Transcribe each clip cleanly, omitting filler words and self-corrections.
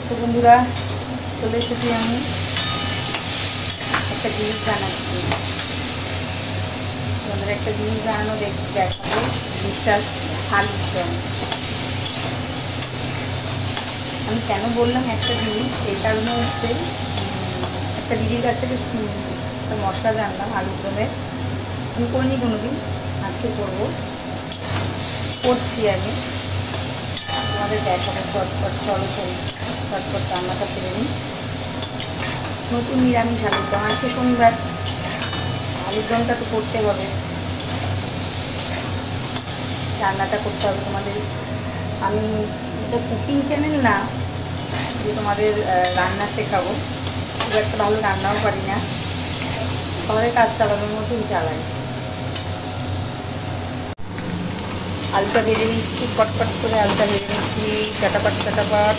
তো বন্ধুরা চলে এসেছি আমি একটা জিনিস বানাচ্ছি। তোমাদের একটা জিনিস বানানো দেখাবো। জিনিসটা হচ্ছে আলুর দম। আমি কেন বললাম একটা জিনিস, এই কারণে হচ্ছে একটা দিদির কাছ থেকে একটা মশলা জানলাম আলুর দমের। আমি করিনি কোনোদিন, আজকে করছি আমি। তোমাদের দেখাবো চটপট। চলো চটপট রান্নাটা সেরে নিই। নতুন নিরামিষ আলুর দম, আজকে শনিবার, আলুর দমটা তো করতে হবে, রান্নাটা করতে হবে তোমাদের। আমি এটা কুকিং চ্যানেল না যে তোমাদের রান্না শেখাবো, খুব একটা ভালো রান্নাও পারি না, ঘরে কাজ চালানোর মতোই চালাই। আলুটা ভেজে নিচ্ছি, পটপট করে আলুটা ভেজে নিচ্ছি, চাটাপাট।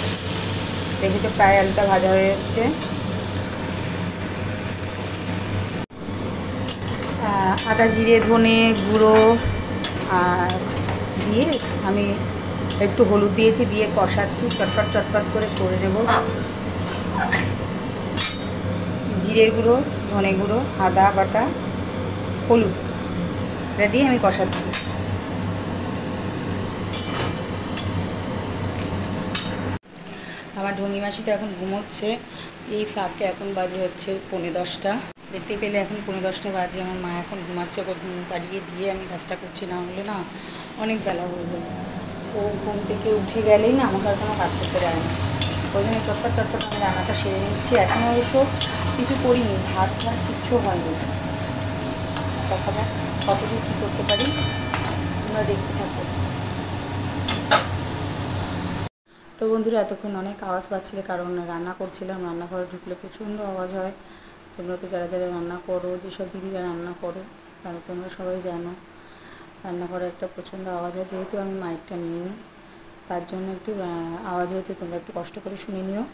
দেখি তো প্রায় আলুটা ভাজা হয়ে এসছে। আদা জিরে ধনে গুঁড়ো দিয়ে আমি একটু হলুদ দিয়েছি, দিয়ে কষাচ্ছি, চটপট করে দেব। জিরের গুঁড়ো, ধনে গুঁড়ো, আদা বাটা, হলুদ, এটা দিয়ে আমি কষাচ্ছি। আমার ঢঙ্গি মাসি তো এখন ঘুমোচ্ছে, এই ফাঁকে এখন বাজে হচ্ছে 10:45। দেখতে পেলে এখন 10:45 বাজে। আমার মা এখন ঘুমাচ্ছে, ঘুম পাড়িয়ে দিয়ে আমি কাজটা করছি, না হলে না অনেক বেলা হয়ে যায়। ও ঘুম থেকে উঠে গেলেই না আমাকে আর কোনো কাজ করতে পারে না। ওই জন্য চটপট আমি রান্নাটা সেরে নিচ্ছি। এখন অবশ্য কিছু করিনি, ভাত কিচ্ছু হয়নি। দেখা যাক কতদূর কী করতে পারি, তোমরা দেখতে থাকো। তো বন্ধুরা এতক্ষণ অনেক আওয়াজ পাচ্ছিলে, কারণ রান্না করছিলাম। রান্নাঘরে ঢুকলে প্রচণ্ড আওয়াজ হয়। তোমরা তো যারা রান্না করো, যেসব দিদিরা রান্না করো তারা তোমরা সবাই জানো, রান্নাঘরে একটা প্রচণ্ড আওয়াজ হয়। যেহেতু আমি মাইকটা নিয়ে নিই, তার জন্য একটু আওয়াজ হয়েছে, তোমরা একটু কষ্ট করে শুনে নিও।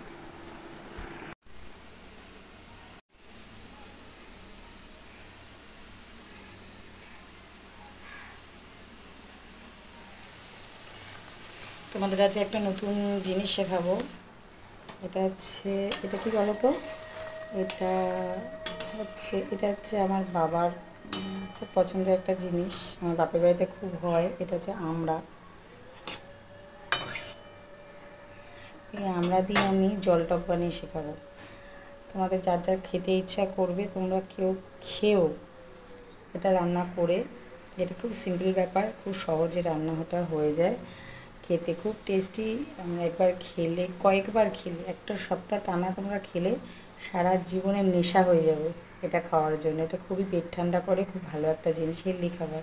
তোমাদের কাছে একটা নতুন জিনিস শেখাবো। এটা কি বলো তো, এটা হচ্ছে আমার বাবার খুব পছন্দের একটা জিনিস। আমার বাপের বাড়িতে খুব হয়। এটা হচ্ছে আমড়া। এই আমড়া দিয়ে আমি জল টক বানিয়ে শেখাবো। তোমাদের যার খেতে ইচ্ছা করবে তোমরা খেও এটা রান্না করে। এটা খুব সিম্পল ব্যাপার, খুব সহজে রান্নাটা হয়ে যায়, খেতে খুব টেস্টি। আমরা কয়েকবার খেলে, একটা সপ্তাহ টানা তোমরা খেলে সারা জীবনের নেশা হয়ে যাবে এটা খাওয়ার জন্য। এটা খুবই পেট ঠান্ডা করে, খুব ভালো একটা জিনিস, হেলদি খাবার।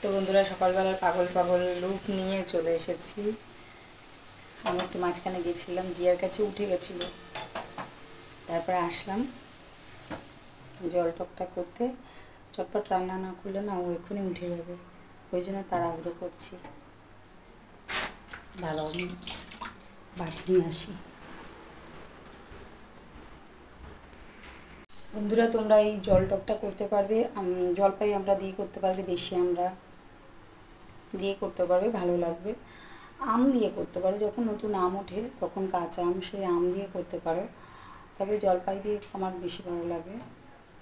তো বন্ধুরা সকালবেলার পাগল লুক নিয়ে চলে এসেছি। আমি একটু মাঝখানে গেছিলাম, জিয়ার কাছে উঠে গেছিলো, তারপরে আসলাম জল টকটা করতে। চটপট রান্না না করলে না ও এক্ষুনি উঠে যাবে, ওই জন্য তাড়াহুড়ো করছি। ভালো বাদ নিয়ে আসি। বন্ধুরা তোমরা এই জল টকটা করতে পারবে, জলপাই আমরা দিয়ে করতে পারবে, দেশি আমরা দিয়ে করতে পারবে, ভালো লাগবে। আম দিয়ে করতে পারো, যখন নতুন আম ওঠে তখন কাঁচা আম, সেই আম দিয়ে করতে পারো। তবে জলপাই দিয়ে আমার বেশি ভালো লাগে,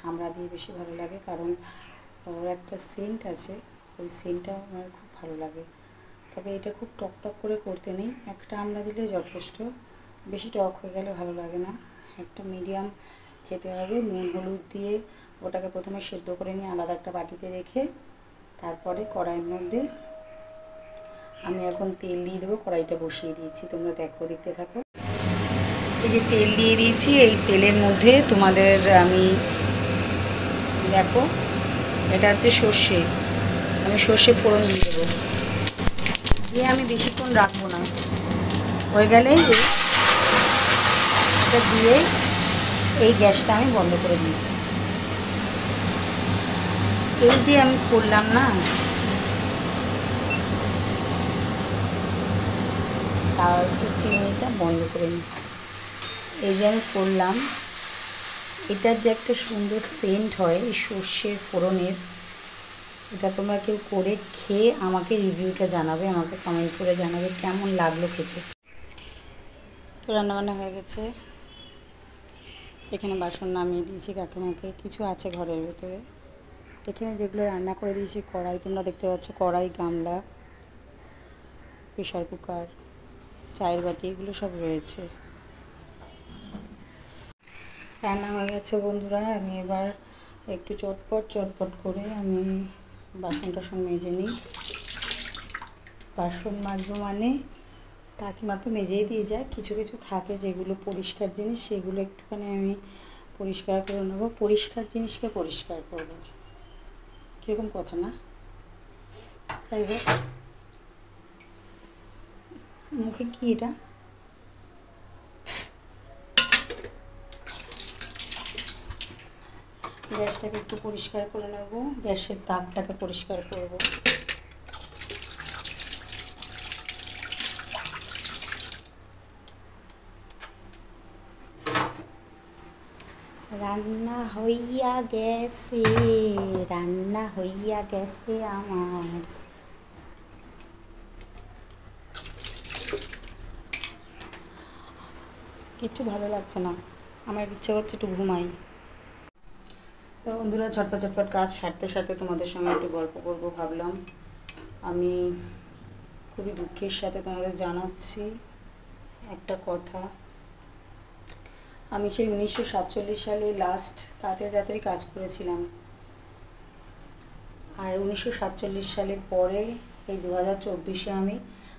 আমড়া দিয়ে বেশি ভালো লাগে, কারণ ওর একটা সেন্ট আছে, ওই সেন্টটা আমার খুব ভালো লাগে। তবে এটা খুব টক করে করতে নেই, একটা আমড়া দিলে যথেষ্ট, বেশি টক হয়ে গেলে ভালো লাগে না। একটা মিডিয়াম খেতে হবে। নুন হলুদ দিয়ে ওটাকে প্রথমে সেদ্ধ করে নিয়ে আলাদা একটা বাটিতে রেখে, তারপরে কড়াইয়ের মধ্যে আমি এখন তেল দিয়ে দেবো। কড়াইটা বসিয়ে দিয়েছি, তোমরা দেখতে থাকো। এই যে তেল দিয়ে দিয়েছি, এই তেলের মধ্যে তোমাদের আমি দেখো, এটা হচ্ছে সর্ষে, আমি সর্ষে ফোড়ন দিয়ে দেবো। দিয়ে আমি বেশিক্ষণ রাখবো না, হয়ে গেলেই এটা দিয়ে এই গ্যাসটা আমি বন্ধ করে দিয়েছি। এই যে আমি করলাম না, তার চিমনিটা বন্ধ করে নিই। এই যে আমি করলাম, এটার যে একটা সুন্দর সেন্ট হয় এই সর্ষের ফোড়নের, এটা তোমরা কেউ করে খেয়ে আমাকে রিভিউটা জানাবে, আমাকে কমেন্ট করে জানাবে কেমন লাগলো খেতে। তো রান্নাবান্না হয়ে গেছে। এখানে বাসন নামিয়ে দিয়েছি কাকিমাকে, কিছু আছে ঘরের ভেতরে। এখানে যেগুলো রান্না করে দিয়েছি, কড়াই তোমরা দেখতে পাচ্ছ, কড়াই, গামলা, প্রেশার কুকার, চায়ের বাটি, এগুলো সব রয়েছে। রান্না হয়ে গেছে বন্ধুরা। আমি এবার একটু চটপট করে আমি বাসন টাসন মেজে নিই। বাসন মাজবো মানে কাকিমা তো মেজেই দিয়ে যায়, কিছু কিছু থাকে যেগুলো পরিষ্কার জিনিস, সেগুলো একটুখানি আমি পরিষ্কার করে নেবো। পরিষ্কার জিনিসকে পরিষ্কার করবো, কীরকম কথা না? তাই হোক, মুখে কি এটা? গ্যাসটাকে একটু পরিষ্কার করে নেব, গ্যাসের তাপটাকে পরিষ্কার করব। রান্না হইয়া গেছে, রান্না হইয়া গেছে আমার। কিচ্ছু ভালো লাগছে না, আমার ইচ্ছা করছে একটু ঘুমাই। তো বন্ধুরা, ঝটপট কাজ সারতে সারতে তোমাদের সঙ্গে একটু গল্প করব ভাবলাম। আমি খুবই দুঃখের সাথে তোমাদের জানাচ্ছি একটা কথা। আমি সেই 1947 সালে লাস্ট তাড়াতাড়ি কাজ করেছিলাম, আর 1947 সালের পরে এই 2024-এ আমি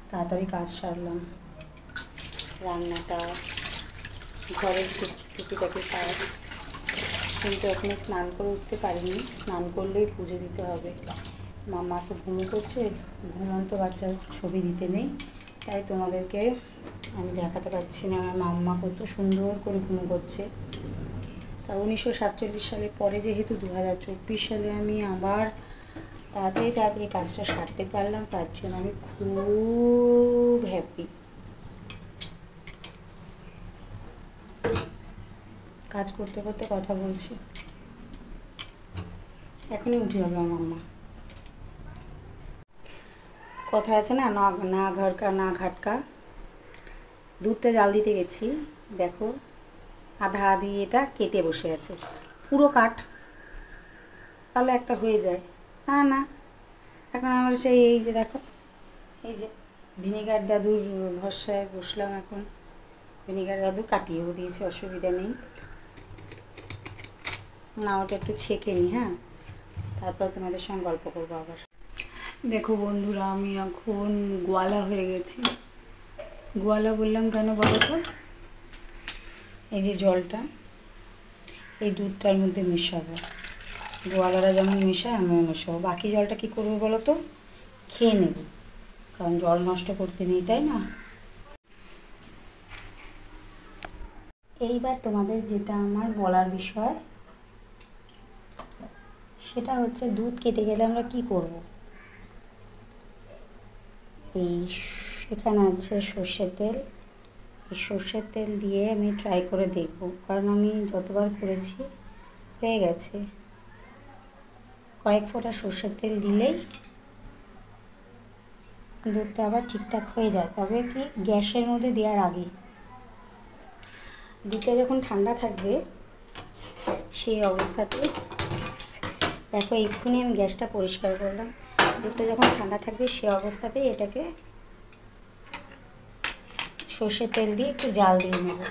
তাড়াতাড়ি কাজ সারলাম। রান্নাটা, ঘরের টুকিটাকি কাজ, কিন্তু এখনো স্নান করে উঠতে পারিনি। স্নান করলেই পুজো দিতে হবে। মাম্মা তো ঘুমো করছে, ঘুমন্ত বাচ্চার ছবি দিতে নেই, তাই তোমাদেরকে আমি দেখাতে পারছি না আমার মাম্মা কত সুন্দর করে ঘুমো করছে। তা 1947 সালের পরে যেহেতু 2024 সালে আমি আবার তাড়াতাড়ি কাজটা সারতে পারলাম, তার জন্য আমি খুব হ্যাপি। কাজ করতে করতে কথা বলছি, এখনই উঠে যাবে আমার মাম্মা। কথা আছে না, না ঘরকা না ঘাটকা। দুধটা জাল দিতে গেছি, দেখো আধা আধি এটা কেটে বসে আছে, পুরো কাঠ, তাহলে একটা হয়ে যায়। না, এখন আমার সেই এই যে দেখো, এই যে ভিনিগার দাদুর ভরসায় বসলাম এখন। ভিনিগার দাদু কাটিয়েও দিয়েছে, অসুবিধা নেই। না, ওটা একটু ছেঁকে নিই, হ্যাঁ, তারপর তোমাদের সঙ্গে গল্প করবো আবার। দেখো বন্ধুরা, আমি এখন গোয়ালা হয়ে গেছি। গোয়ালা বললাম কেন বলো তো? এই যে জলটা এই দুধটার মধ্যে মেশাবো, গোয়ালারা যেমন মেশায় আমিও মেশাবো। বাকি জলটা কী করবো বলো তো? খেয়ে নেব, কারণ জল নষ্ট করতে নেই, তাই না? এইবার তোমাদের যেটা আমার বলার বিষয়, সেটা হচ্ছে দুধ কেটে গেলে আমরা কি করব। এখানে আছে সর্ষের তেল, এই সর্ষের তেল দিয়ে আমি ট্রাই করে দেখব, কারণ আমি যতবার করেছি হয়ে গেছে। কয়েক ফোঁটা সর্ষের তেল দিলেই দুধটা আবার ঠিকঠাক হয়ে যায়। তবে কি, গ্যাসের মধ্যে দেওয়ার আগে, দুধটা যখন ঠান্ডা থাকবে সেই অবস্থাতে, দেখো এক্ষুনি আমি গ্যাসটা পরিষ্কার করলাম, দুধটা যখন ঠান্ডা থাকবে সে অবস্থাতেই এটাকে সর্ষের তেল দিয়ে একটু জাল দিয়ে নেব।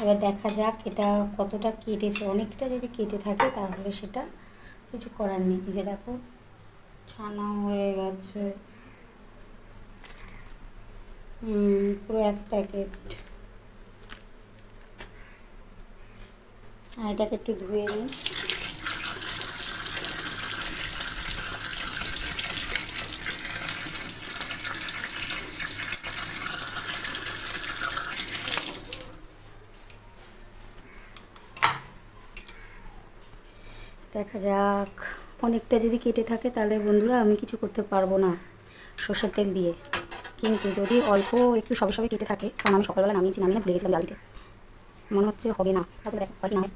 এবার দেখা যাক এটা কতটা কেটেছে। অনেকটা যদি কেটে থাকে তাহলে সেটা কিছু করার নেই। যে দেখো ছানা হয়ে গেছে, পুরো এক প্যাকেট। আর এটাকে একটু ধুয়ে নিই। দেখা যাক, অনেকটা যদি কেটে থাকে তাহলে বন্ধুরা আমি কিছু করতে পারবো না সর্ষের তেল দিয়ে। কিন্তু যদি অল্প একটু সবে কেটে থাকে, কারণ আমি সকালবেলা নামিয়েছি, নামিয়ে ভুলে গেছিলাম জাল দিতে, মনে হচ্ছে হবে না, তারপরে দেখো হয় না হয়।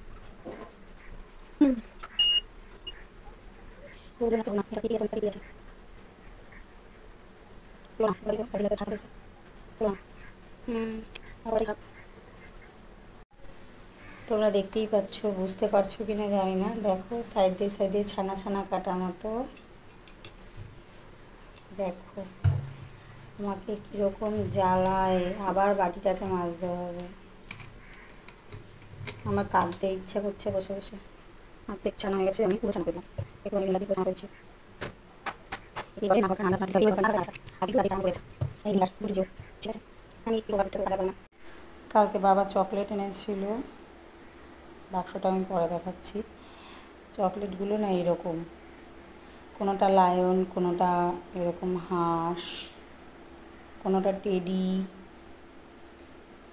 তোমরা দেখতেই পাচ্ছ, বুঝতে পারছো কিনা জানি না। দেখো সাইড দিয়ে ছানা ছানা কাটা মতো। দেখো আমাকে কীরকম জ্বালায়, আবার বাটিটাকে মাজতে হবে। আমার কাঁদতে ইচ্ছা করছে বসে বসে। হাত থেকে ছানা হয়ে গেছে, আমি পুরো ছানা করলাম। একটু আমি বিলাতি ছানা করেছি। এবারে না ঘরটা না ঠিক আছে। এই বিলার বুঝো, ঠিক আছে। আমি একটু বাটিটা কাজা করলাম। কালকে বাবা চকলেট এনেছিল, বাক্সটা আমি পরে দেখাচ্ছি। চকলেটগুলো না এরকম, কোনোটা লায়ন, কোনোটা এরকম হাঁস, কোনোটা টেডি,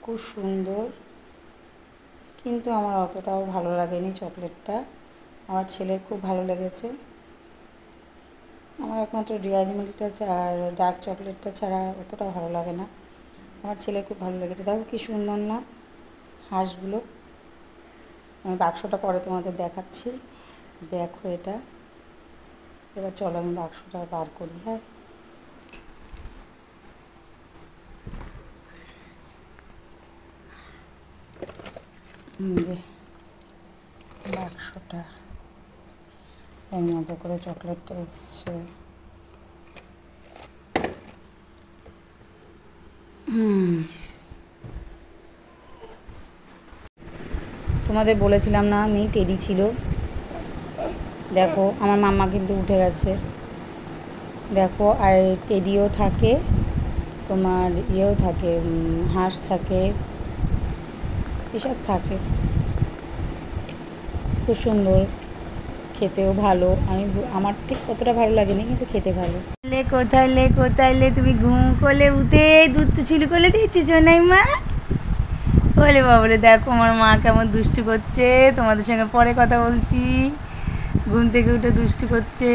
খুব সুন্দর। কিন্তু আমার অতটাও ভালো লাগেনি চকলেটটা, আমার ছেলের খুব ভালো লেগেছে। আমার একমাত্র ডেয়ারি মিল্কটা আর ডার্ক চকলেটটা ছাড়া অতটা ভালো লাগে না। আমার ছেলের খুব ভালো লেগেছে। দেখো কী সুন্দর না হাঁসগুলো। আমি বাক্সটা পরে তোমাদের দেখাচ্ছি। দেখো এটা। এবার চলো আমি বাক্সটা বার করি। হ্যাঁ, বাক্সটা এর মধ্যে করে চকলেটটা এসছে। তোমাদের বলেছিলাম না আমি টেডি ছিল। দেখো আমার মাম্মা কিন্তু উঠে গেছে। দেখো আর টেডিও থাকে, তোমার ইয়েও থাকে, হাঁস থাকে, এসব থাকে। খুব সুন্দর, খেতেও ভালো। আমার ঠিক কতটা ভালো লাগেনি, কিন্তু খেতে ভালো। কোথায় তুমি ঘুম করলে উঠে দুধ তো চুরি করলে দিয়েছি জোনাই মা। বলে বাবলে দেখো আমার মা কেমন দুষ্টু করছে। তোমাদের সঙ্গে পরে কথা বলছি। ঘুম থেকে উঠে দুষ্টু করছে।